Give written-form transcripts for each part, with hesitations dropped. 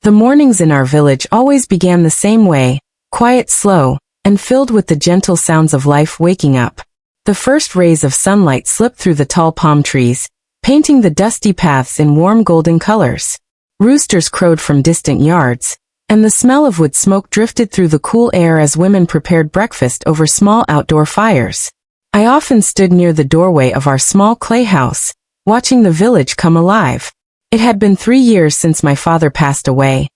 The mornings in our village always began the same way, quiet, slow, and filled with the gentle sounds of life waking up. The first rays of sunlight slipped through the tall palm trees, painting the dusty paths in warm golden colors. Roosters crowed from distant yards, and the smell of wood smoke drifted through the cool air as women prepared breakfast over small outdoor fires. I often stood near the doorway of our small clay house, watching the village come alive. It had been 3 years since my father passed away,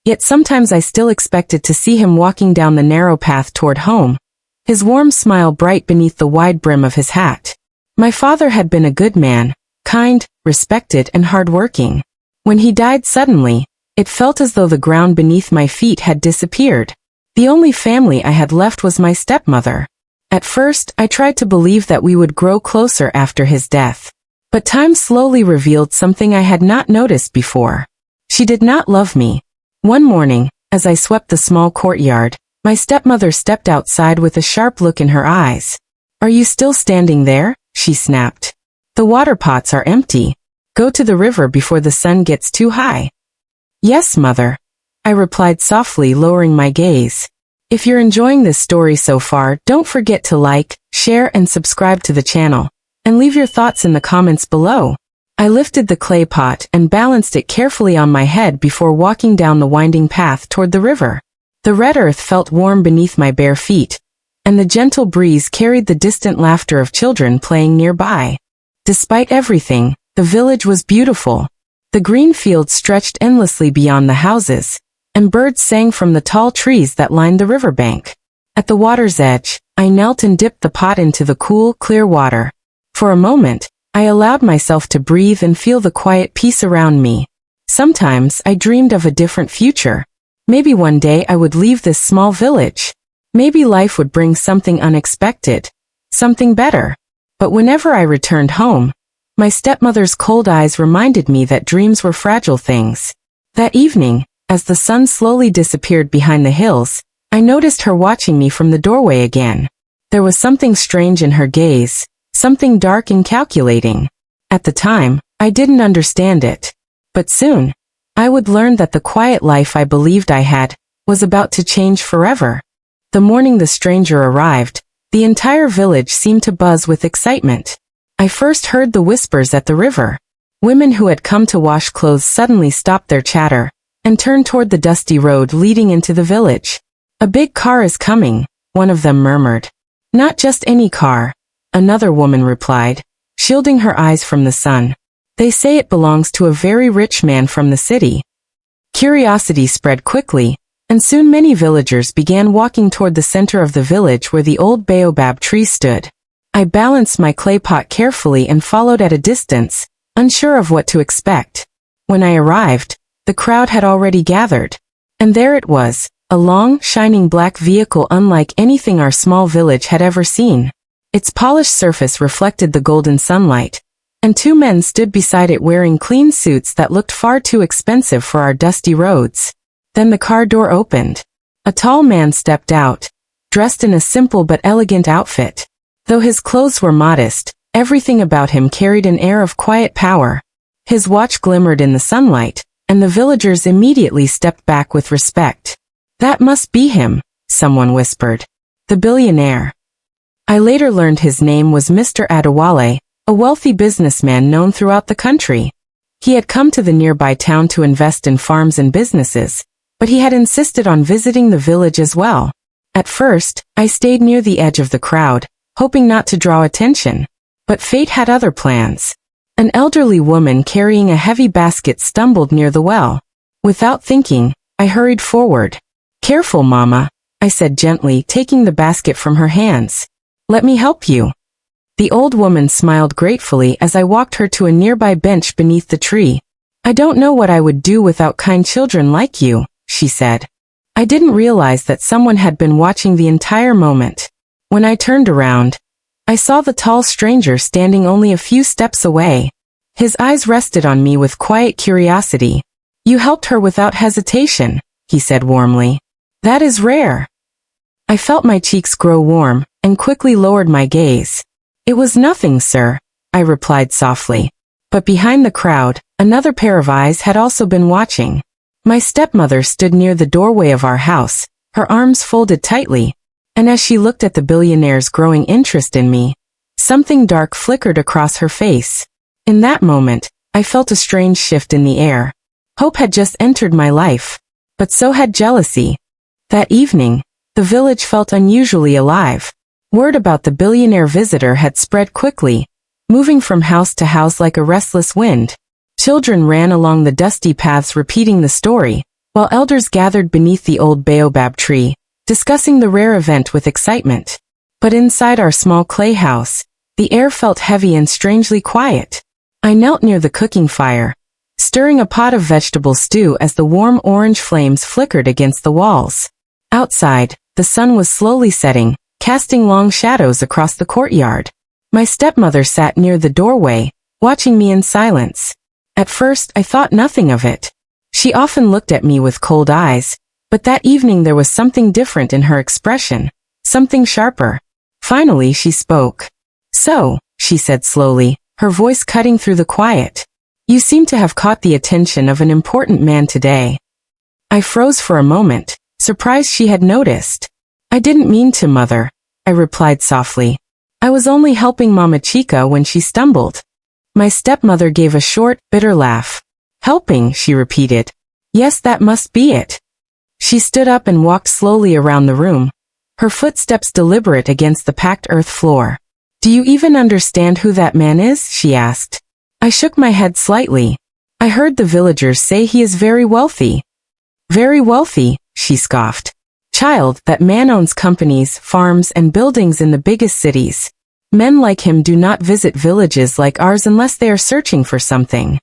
yet sometimes I still expected to see him walking down the narrow path toward home, his warm smile bright beneath the wide brim of his hat. My father had been a good man, kind, respected, and hard-working. When he died suddenly, it felt as though the ground beneath my feet had disappeared. The only family I had left was my stepmother. At first, I tried to believe that we would grow closer after his death. But time slowly revealed something I had not noticed before. She did not love me. One morning, as I swept the small courtyard, my stepmother stepped outside with a sharp look in her eyes. "Are you still standing there?" she snapped. "The water pots are empty. Go to the river before the sun gets too high." "Yes, mother," I replied softly, lowering my gaze. If you're enjoying this story so far, don't forget to like, share, and subscribe to the channel, and leave your thoughts in the comments below. I lifted the clay pot and balanced it carefully on my head before walking down the winding path toward the river. The red earth felt warm beneath my bare feet, and the gentle breeze carried the distant laughter of children playing nearby. Despite everything, the village was beautiful. The green fields stretched endlessly beyond the houses, and birds sang from the tall trees that lined the riverbank. At the water's edge, I knelt and dipped the pot into the cool, clear water. For a moment, I allowed myself to breathe and feel the quiet peace around me. Sometimes I dreamed of a different future. Maybe one day I would leave this small village. Maybe life would bring something unexpected, something better. But whenever I returned home, my stepmother's cold eyes reminded me that dreams were fragile things. That evening, as the sun slowly disappeared behind the hills, I noticed her watching me from the doorway again. There was something strange in her gaze, something dark and calculating. At the time, I didn't understand it. But soon, I would learn that the quiet life I believed I had was about to change forever. The morning the stranger arrived, the entire village seemed to buzz with excitement. I first heard the whispers at the river. Women who had come to wash clothes suddenly stopped their chatter and turned toward the dusty road leading into the village. "A big car is coming," one of them murmured. "Not just any car," another woman replied, shielding her eyes from the sun. "They say it belongs to a very rich man from the city." Curiosity spread quickly, and soon many villagers began walking toward the center of the village where the old baobab tree stood. I balanced my clay pot carefully and followed at a distance, unsure of what to expect. When I arrived, the crowd had already gathered. And there it was, a long, shining black vehicle unlike anything our small village had ever seen. Its polished surface reflected the golden sunlight, and 2 men stood beside it wearing clean suits that looked far too expensive for our dusty roads. Then the car door opened. A tall man stepped out, dressed in a simple but elegant outfit. Though his clothes were modest, everything about him carried an air of quiet power. His watch glimmered in the sunlight, and the villagers immediately stepped back with respect. "That must be him," someone whispered. "The billionaire." I later learned his name was Mr. Adewale, a wealthy businessman known throughout the country. He had come to the nearby town to invest in farms and businesses, but he had insisted on visiting the village as well. At first, I stayed near the edge of the crowd, hoping not to draw attention. But fate had other plans. An elderly woman carrying a heavy basket stumbled near the well. Without thinking, I hurried forward. "Careful, Mama," I said gently, taking the basket from her hands. "Let me help you." The old woman smiled gratefully as I walked her to a nearby bench beneath the tree. "I don't know what I would do without kind children like you," she said. I didn't realize that someone had been watching the entire moment. When I turned around, I saw the tall stranger standing only a few steps away. His eyes rested on me with quiet curiosity. "You helped her without hesitation," he said warmly. "That is rare." I felt my cheeks grow warm, and quickly lowered my gaze. "It was nothing, sir," I replied softly. But behind the crowd, another pair of eyes had also been watching. My stepmother stood near the doorway of our house, her arms folded tightly, and as she looked at the billionaire's growing interest in me, something dark flickered across her face. In that moment, I felt a strange shift in the air. Hope had just entered my life, but so had jealousy. That evening, the village felt unusually alive. Word about the billionaire visitor had spread quickly, moving from house to house like a restless wind. Children ran along the dusty paths repeating the story, while elders gathered beneath the old baobab tree, discussing the rare event with excitement. But inside our small clay house, the air felt heavy and strangely quiet. I knelt near the cooking fire, stirring a pot of vegetable stew as the warm orange flames flickered against the walls. Outside, the sun was slowly setting, casting long shadows across the courtyard. My stepmother sat near the doorway, watching me in silence. At first, I thought nothing of it. She often looked at me with cold eyes, but that evening there was something different in her expression, something sharper. Finally, she spoke. "So," she said slowly, her voice cutting through the quiet, "you seem to have caught the attention of an important man today." I froze for a moment, surprised she had noticed. "I didn't mean to, Mother," I replied softly. "I was only helping Mama Chica when she stumbled." My stepmother gave a short, bitter laugh. "Helping," she repeated. "Yes, that must be it." She stood up and walked slowly around the room, her footsteps deliberate against the packed earth floor. "Do you even understand who that man is?" she asked. I shook my head slightly. "I heard the villagers say he is very wealthy." "Very wealthy," she scoffed. "Child, that man owns companies, farms, and buildings in the biggest cities. Men like him do not visit villages like ours unless they are searching for something."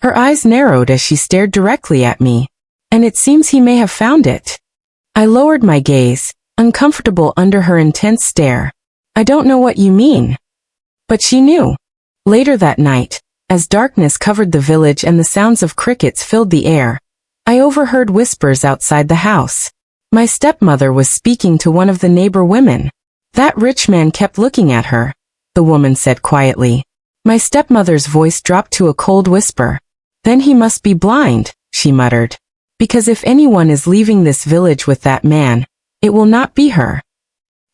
Her eyes narrowed as she stared directly at me. "And it seems he may have found it." I lowered my gaze, uncomfortable under her intense stare. "I don't know what you mean." But she knew. Later that night, as darkness covered the village and the sounds of crickets filled the air, I overheard whispers outside the house. My stepmother was speaking to one of the neighbor women. "That rich man kept looking at her," the woman said quietly. My stepmother's voice dropped to a cold whisper. "Then he must be blind," she muttered. "Because if anyone is leaving this village with that man, it will not be her."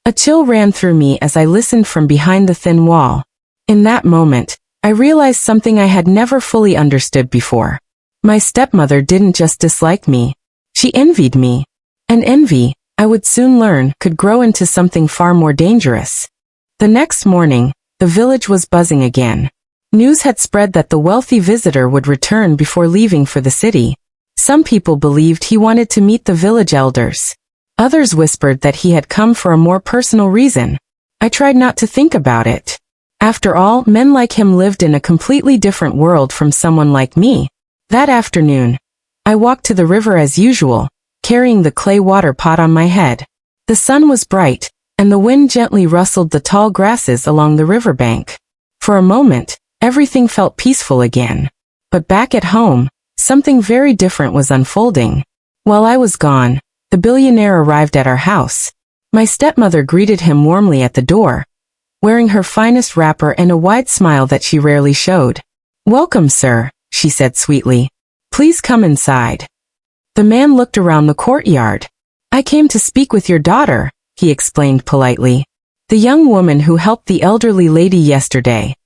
A chill ran through me as I listened from behind the thin wall. In that moment, I realized something I had never fully understood before. My stepmother didn't just dislike me. She envied me. And envy, I would soon learn, could grow into something far more dangerous. The next morning, the village was buzzing again. News had spread that the wealthy visitor would return before leaving for the city. Some people believed he wanted to meet the village elders. Others whispered that he had come for a more personal reason. I tried not to think about it. After all, men like him lived in a completely different world from someone like me. That afternoon, I walked to the river as usual, carrying the clay water pot on my head. The sun was bright, and the wind gently rustled the tall grasses along the riverbank. For a moment, everything felt peaceful again. But back at home, something very different was unfolding. While I was gone, the billionaire arrived at our house. My stepmother greeted him warmly at the door, wearing her finest wrapper and a wide smile that she rarely showed. "Welcome, sir," she said sweetly. "Please come inside." The man looked around the courtyard. "I came to speak with your daughter," he explained politely. "The young woman who helped the elderly lady yesterday."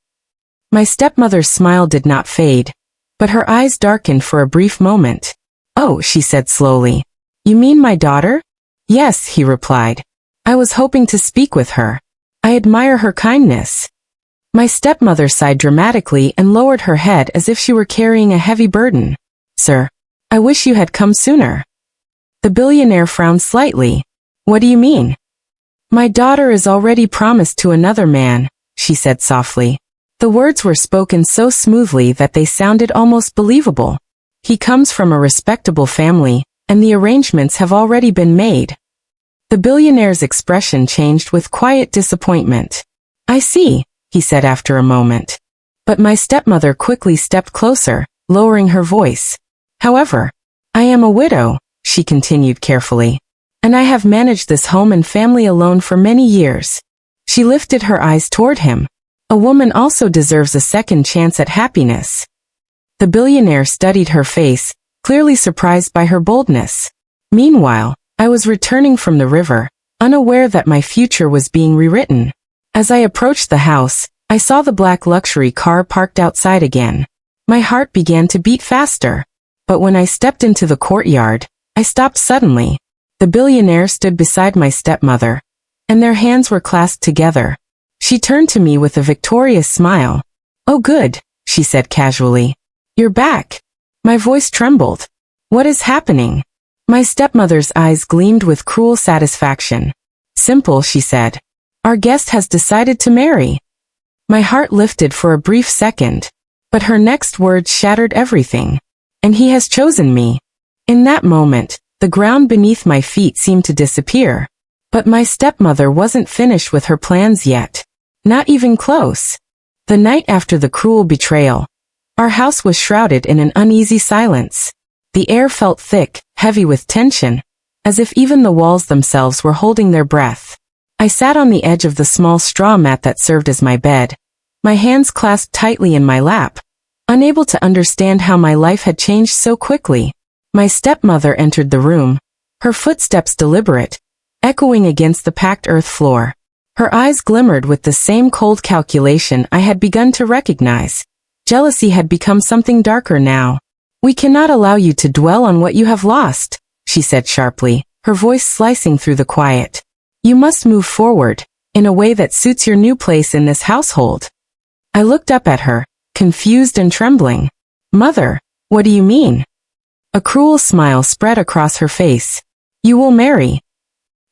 My stepmother's smile did not fade, but her eyes darkened for a brief moment. "Oh," she said slowly. "You mean my daughter?" "Yes," he replied. "I was hoping to speak with her. I admire her kindness." My stepmother sighed dramatically and lowered her head as if she were carrying a heavy burden. "Sir, I wish you had come sooner." The billionaire frowned slightly. "What do you mean?" "My daughter is already promised to another man," she said softly. The words were spoken so smoothly that they sounded almost believable. "He comes from a respectable family, and the arrangements have already been made." The billionaire's expression changed with quiet disappointment. "I see," he said after a moment. But my stepmother quickly stepped closer, lowering her voice. "However, I am a widow," she continued carefully, "and I have managed this home and family alone for many years." She lifted her eyes toward him. "A woman also deserves a second chance at happiness." The billionaire studied her face, clearly surprised by her boldness. Meanwhile, I was returning from the river, unaware that my future was being rewritten. As I approached the house, I saw the black luxury car parked outside again. My heart began to beat faster. But when I stepped into the courtyard, I stopped suddenly. The billionaire stood beside my stepmother, and their hands were clasped together. She turned to me with a victorious smile. "Oh good," she said casually. "You're back." My voice trembled. "What is happening?" My stepmother's eyes gleamed with cruel satisfaction. "Simple," she said. "Our guest has decided to marry." My heart lifted for a brief second, but her next words shattered everything. "And he has chosen me." In that moment, the ground beneath my feet seemed to disappear. But my stepmother wasn't finished with her plans yet. Not even close. The night after the cruel betrayal, our house was shrouded in an uneasy silence. The air felt thick, heavy with tension, as if even the walls themselves were holding their breath. I sat on the edge of the small straw mat that served as my bed, my hands clasped tightly in my lap, unable to understand how my life had changed so quickly. My stepmother entered the room, her footsteps deliberate, echoing against the packed earth floor. Her eyes glimmered with the same cold calculation I had begun to recognize. Jealousy had become something darker now. "We cannot allow you to dwell on what you have lost," she said sharply, her voice slicing through the quiet. "You must move forward, in a way that suits your new place in this household." I looked up at her, confused and trembling. "Mother, what do you mean?" A cruel smile spread across her face. "You will marry."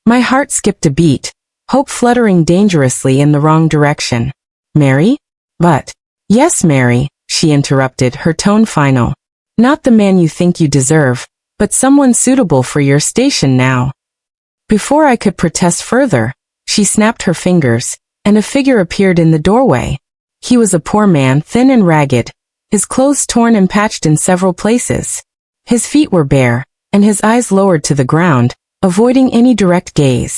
My heart skipped a beat, hope fluttering dangerously in the wrong direction. "Marry? But—" "Yes, marry," she interrupted, her tone final. "Not the man you think you deserve, but someone suitable for your station now." Before I could protest further, she snapped her fingers, and a figure appeared in the doorway. He was a poor man, thin and ragged, his clothes torn and patched in several places. His feet were bare, and his eyes lowered to the ground, avoiding any direct gaze.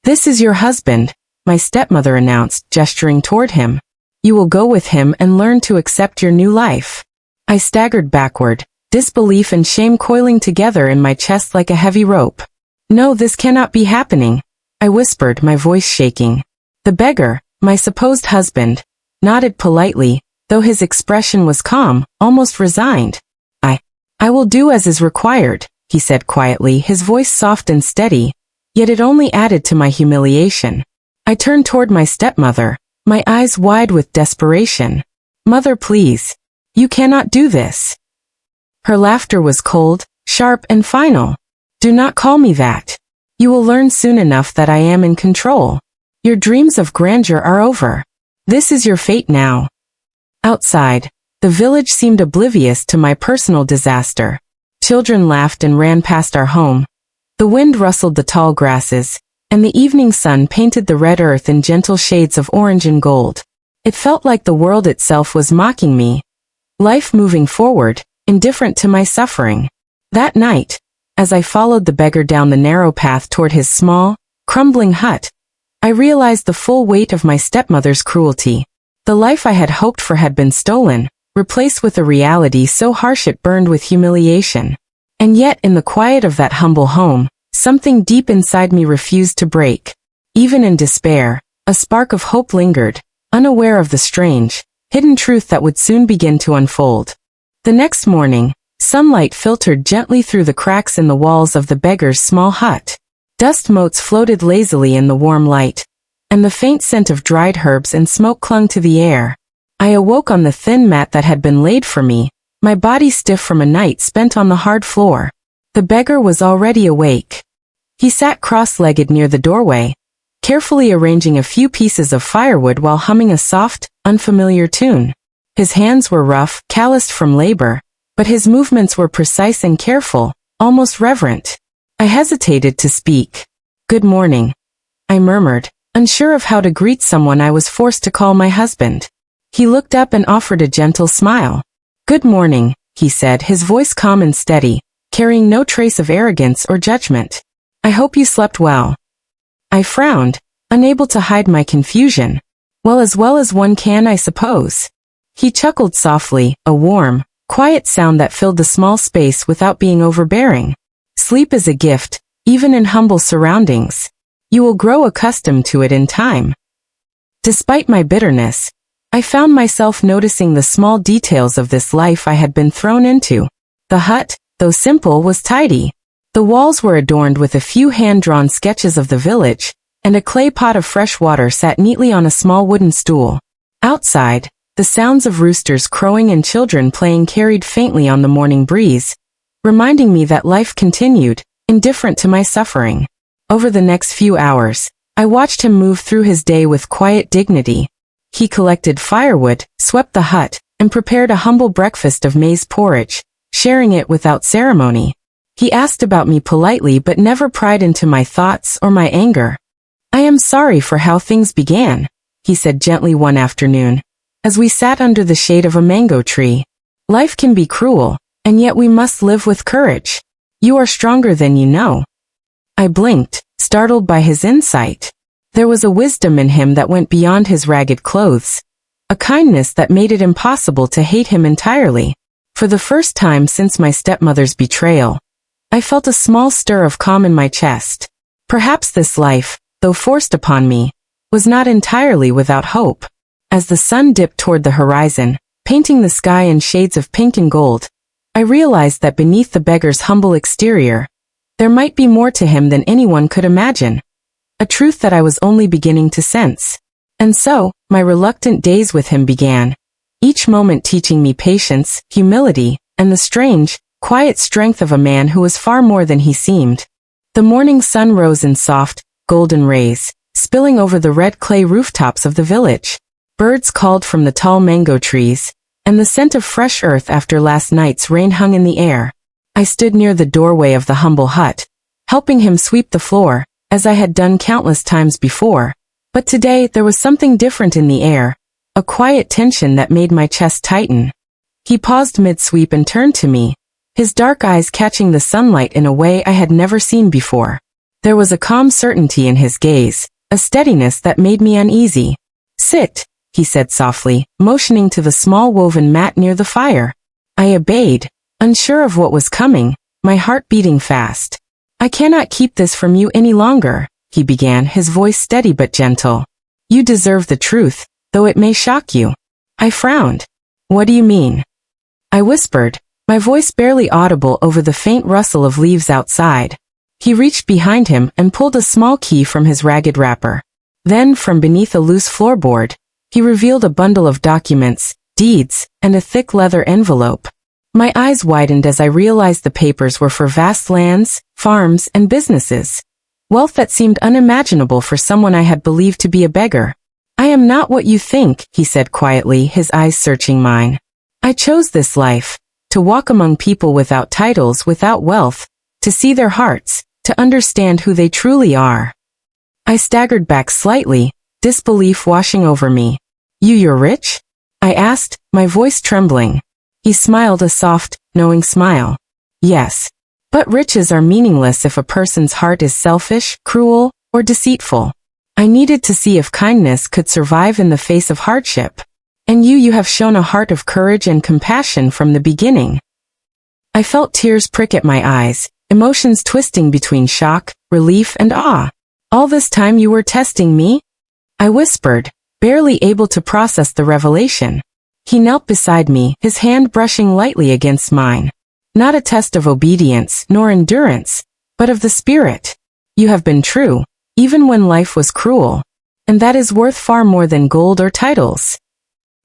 "This is your husband," my stepmother announced, gesturing toward him. "You will go with him and learn to accept your new life." I staggered backward, disbelief and shame coiling together in my chest like a heavy rope. "No, this cannot be happening," I whispered, my voice shaking. The beggar, my supposed husband, nodded politely, though his expression was calm, almost resigned. I will do as is required," he said quietly, his voice soft and steady, yet it only added to my humiliation. I turned toward my stepmother, my eyes wide with desperation. "Mother, please. You cannot do this." Her laughter was cold, sharp and final. "Do not call me that. You will learn soon enough that I am in control. Your dreams of grandeur are over. This is your fate now." Outside, the village seemed oblivious to my personal disaster. Children laughed and ran past our home. The wind rustled the tall grasses, and the evening sun painted the red earth in gentle shades of orange and gold. It felt like the world itself was mocking me. Life moving forward, indifferent to my suffering. That night, as I followed the beggar down the narrow path toward his small, crumbling hut, I realized the full weight of my stepmother's cruelty. The life I had hoped for had been stolen, replaced with a reality so harsh it burned with humiliation. And yet in the quiet of that humble home, something deep inside me refused to break. Even in despair, a spark of hope lingered, unaware of the strange, hidden truth that would soon begin to unfold. The next morning, sunlight filtered gently through the cracks in the walls of the beggar's small hut. Dust motes floated lazily in the warm light, and the faint scent of dried herbs and smoke clung to the air. I awoke on the thin mat that had been laid for me, my body stiff from a night spent on the hard floor. The beggar was already awake. He sat cross-legged near the doorway, carefully arranging a few pieces of firewood while humming a soft, unfamiliar tune. His hands were rough, calloused from labor, but his movements were precise and careful, almost reverent. I hesitated to speak. "Good morning," I murmured, unsure of how to greet someone I was forced to call my husband. He looked up and offered a gentle smile. "Good morning," he said, his voice calm and steady, carrying no trace of arrogance or judgment. "I hope you slept well." I frowned, unable to hide my confusion. Well as one can, I suppose." He chuckled softly, a warm, quiet sound that filled the small space without being overbearing. Sleep is a gift, even in humble surroundings. You will grow accustomed to it in time. Despite my bitterness, I found myself noticing the small details of this life I had been thrown into. The hut, though simple, was tidy. The walls were adorned with a few hand-drawn sketches of the village, and a clay pot of fresh water sat neatly on a small wooden stool. Outside, the sounds of roosters crowing and children playing carried faintly on the morning breeze, reminding me that life continued, indifferent to my suffering. Over the next few hours, I watched him move through his day with quiet dignity. He collected firewood, swept the hut, and prepared a humble breakfast of maize porridge, sharing it without ceremony. He asked about me politely but never pried into my thoughts or my anger. "I am sorry for how things began," he said gently one afternoon, as we sat under the shade of a mango tree. "Life can be cruel, and yet we must live with courage. You are stronger than you know." I blinked, startled by his insight. There was a wisdom in him that went beyond his ragged clothes, a kindness that made it impossible to hate him entirely. For the first time since my stepmother's betrayal, I felt a small stir of calm in my chest. Perhaps this life, though forced upon me, was not entirely without hope. As the sun dipped toward the horizon, painting the sky in shades of pink and gold, I realized that beneath the beggar's humble exterior, there might be more to him than anyone could imagine. A truth that I was only beginning to sense. And so, my reluctant days with him began, each moment teaching me patience, humility, and the strange, quiet strength of a man who was far more than he seemed. The morning sun rose in soft, golden rays, spilling over the red clay rooftops of the village. Birds called from the tall mango trees, and the scent of fresh earth after last night's rain hung in the air. I stood near the doorway of the humble hut, helping him sweep the floor, as I had done countless times before. But today there was something different in the air, a quiet tension that made my chest tighten. He paused mid-sweep and turned to me, his dark eyes catching the sunlight in a way I had never seen before. There was a calm certainty in his gaze, a steadiness that made me uneasy. "Sit," he said softly, motioning to the small woven mat near the fire. I obeyed, unsure of what was coming, my heart beating fast. "I cannot keep this from you any longer," he began, his voice steady but gentle. "You deserve the truth, though it may shock you." I frowned. "What do you mean?" I whispered, my voice barely audible over the faint rustle of leaves outside. He reached behind him and pulled a small key from his ragged wrapper. Then, from beneath a loose floorboard, he revealed a bundle of documents, deeds, and a thick leather envelope. My eyes widened as I realized the papers were for vast lands, farms, and businesses. Wealth that seemed unimaginable for someone I had believed to be a beggar. "I am not what you think," he said quietly, his eyes searching mine. "I chose this life, to walk among people without titles, without wealth, to see their hearts, to understand who they truly are." I staggered back slightly, disbelief washing over me. You're rich?" I asked, my voice trembling. He smiled a soft, knowing smile. "Yes. But riches are meaningless if a person's heart is selfish, cruel, or deceitful. I needed to see if kindness could survive in the face of hardship. And you have shown a heart of courage and compassion from the beginning." I felt tears prick at my eyes, emotions twisting between shock, relief, and awe. "All this time you were testing me?" I whispered, barely able to process the revelation. He knelt beside me, his hand brushing lightly against mine. "Not a test of obedience nor endurance, but of the spirit. You have been true, even when life was cruel. And that is worth far more than gold or titles."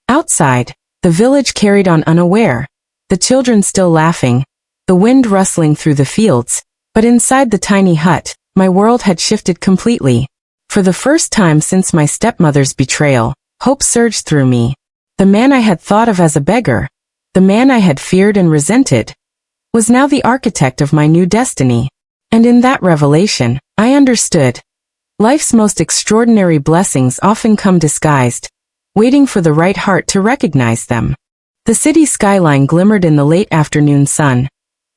Outside, the village carried on unaware, the children still laughing, the wind rustling through the fields, but inside the tiny hut, my world had shifted completely. For the first time since my stepmother's betrayal, hope surged through me. The man I had thought of as a beggar, the man I had feared and resented, was now the architect of my new destiny. And in that revelation, I understood. Life's most extraordinary blessings often come disguised, waiting for the right heart to recognize them. The city skyline glimmered in the late afternoon sun,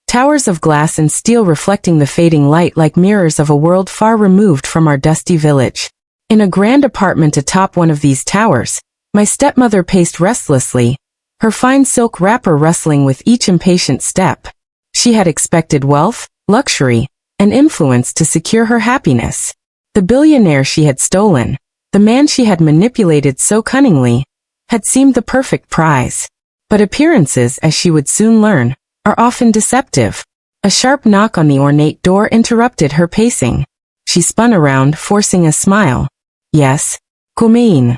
towers of glass and steel reflecting the fading light like mirrors of a world far removed from our dusty village. In a grand apartment atop one of these towers, my stepmother paced restlessly, her fine silk wrapper rustling with each impatient step. She had expected wealth, luxury, and influence to secure her happiness. The billionaire she had stolen, the man she had manipulated so cunningly, had seemed the perfect prize. But appearances, as she would soon learn, are often deceptive. A sharp knock on the ornate door interrupted her pacing. She spun around, forcing a smile. Yes, Kumain.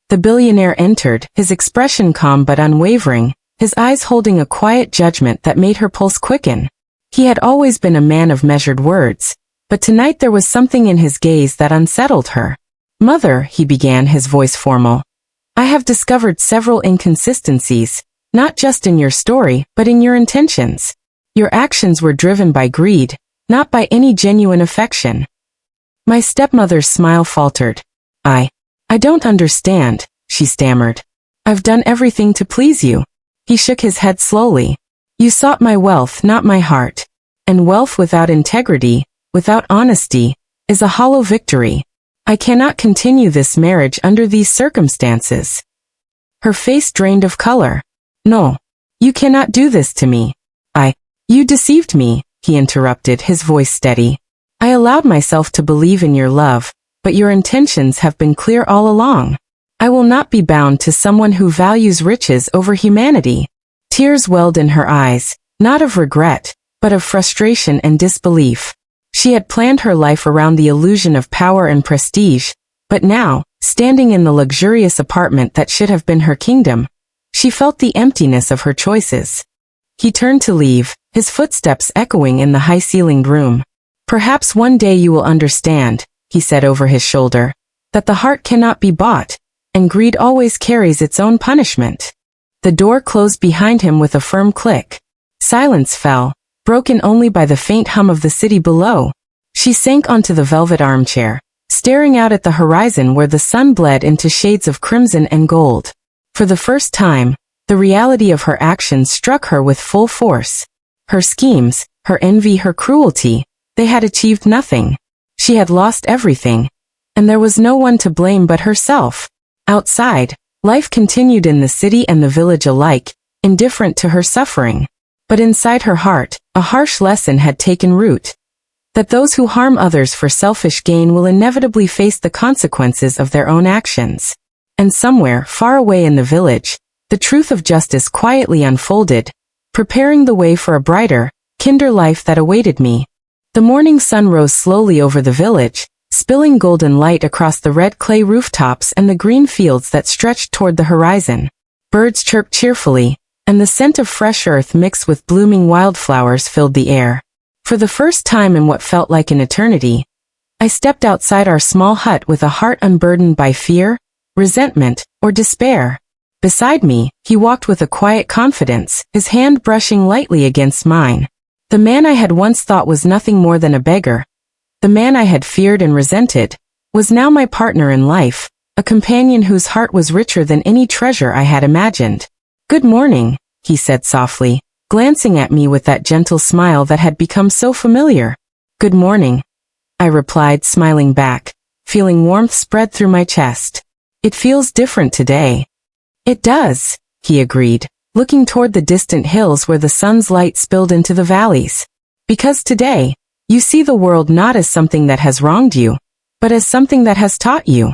The billionaire entered, his expression calm but unwavering, his eyes holding a quiet judgment that made her pulse quicken. He had always been a man of measured words, but tonight there was something in his gaze that unsettled her. Mother, he began, his voice formal. I have discovered several inconsistencies, not just in your story, but in your intentions. Your actions were driven by greed, not by any genuine affection. My stepmother's smile faltered. I don't understand, she stammered. I've done everything to please you. He shook his head slowly. You sought my wealth, not my heart. And wealth without integrity, without honesty, is a hollow victory. I cannot continue this marriage under these circumstances. Her face drained of color. No, you cannot do this to me. You deceived me, he interrupted, his voice steady. I allowed myself to believe in your love, but your intentions have been clear all along. I will not be bound to someone who values riches over humanity. Tears welled in her eyes, not of regret, but of frustration and disbelief. She had planned her life around the illusion of power and prestige, but now, standing in the luxurious apartment that should have been her kingdom, she felt the emptiness of her choices. He turned to leave, his footsteps echoing in the high-ceilinged room. Perhaps one day you will understand, he said over his shoulder, that the heart cannot be bought, and greed always carries its own punishment. The door closed behind him with a firm click. Silence fell, broken only by the faint hum of the city below. She sank onto the velvet armchair, staring out at the horizon where the sun bled into shades of crimson and gold. For the first time, the reality of her actions struck her with full force. Her schemes, her envy, her cruelty, they had achieved nothing. She had lost everything, and there was no one to blame but herself. Outside, life continued in the city and the village alike, indifferent to her suffering. But inside her heart, a harsh lesson had taken root. That those who harm others for selfish gain will inevitably face the consequences of their own actions. And somewhere, far away in the village, the truth of justice quietly unfolded, preparing the way for a brighter, kinder life that awaited me. The morning sun rose slowly over the village, spilling golden light across the red clay rooftops and the green fields that stretched toward the horizon. Birds chirped cheerfully, and the scent of fresh earth mixed with blooming wildflowers filled the air. For the first time in what felt like an eternity, I stepped outside our small hut with a heart unburdened by fear, resentment, or despair. Beside me, he walked with a quiet confidence, his hand brushing lightly against mine. The man I had once thought was nothing more than a beggar, the man I had feared and resented, was now my partner in life, a companion whose heart was richer than any treasure I had imagined. Good morning, he said softly, glancing at me with that gentle smile that had become so familiar. Good morning, I replied, smiling back, feeling warmth spread through my chest. It feels different today. It does, he agreed, looking toward the distant hills where the sun's light spilled into the valleys. Because today, you see the world not as something that has wronged you, but as something that has taught you.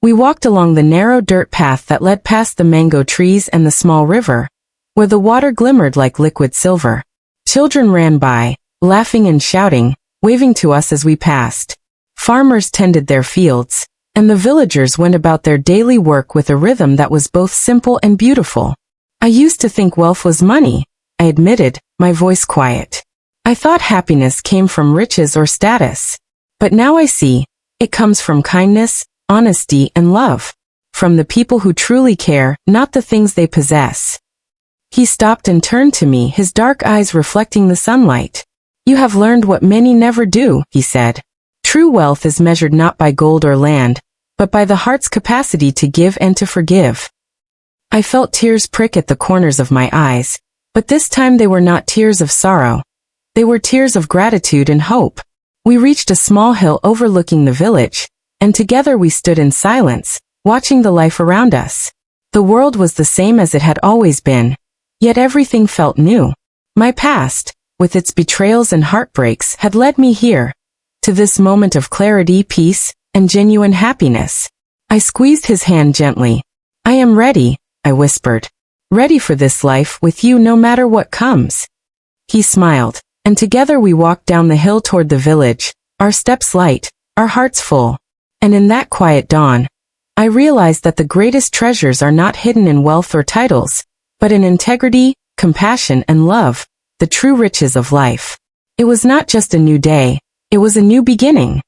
We walked along the narrow dirt path that led past the mango trees and the small river, where the water glimmered like liquid silver. Children ran by, laughing and shouting, waving to us as we passed. Farmers tended their fields, and the villagers went about their daily work with a rhythm that was both simple and beautiful. I used to think wealth was money, I admitted, my voice quiet. I thought happiness came from riches or status. But now I see, it comes from kindness, honesty, and love. From the people who truly care, not the things they possess. He stopped and turned to me, his dark eyes reflecting the sunlight. You have learned what many never do, he said. True wealth is measured not by gold or land, but by the heart's capacity to give and to forgive. I felt tears prick at the corners of my eyes, but this time they were not tears of sorrow. They were tears of gratitude and hope. We reached a small hill overlooking the village, and together we stood in silence, watching the life around us. The world was the same as it had always been, yet everything felt new. My past, with its betrayals and heartbreaks, had led me here, to this moment of clarity, peace, and genuine happiness. I squeezed his hand gently. "I am ready," I whispered. "Ready for this life with you no matter what comes." He smiled, and together we walked down the hill toward the village, our steps light, our hearts full. And in that quiet dawn, I realized that the greatest treasures are not hidden in wealth or titles, but in integrity, compassion, and love, the true riches of life. It was not just a new day, it was a new beginning.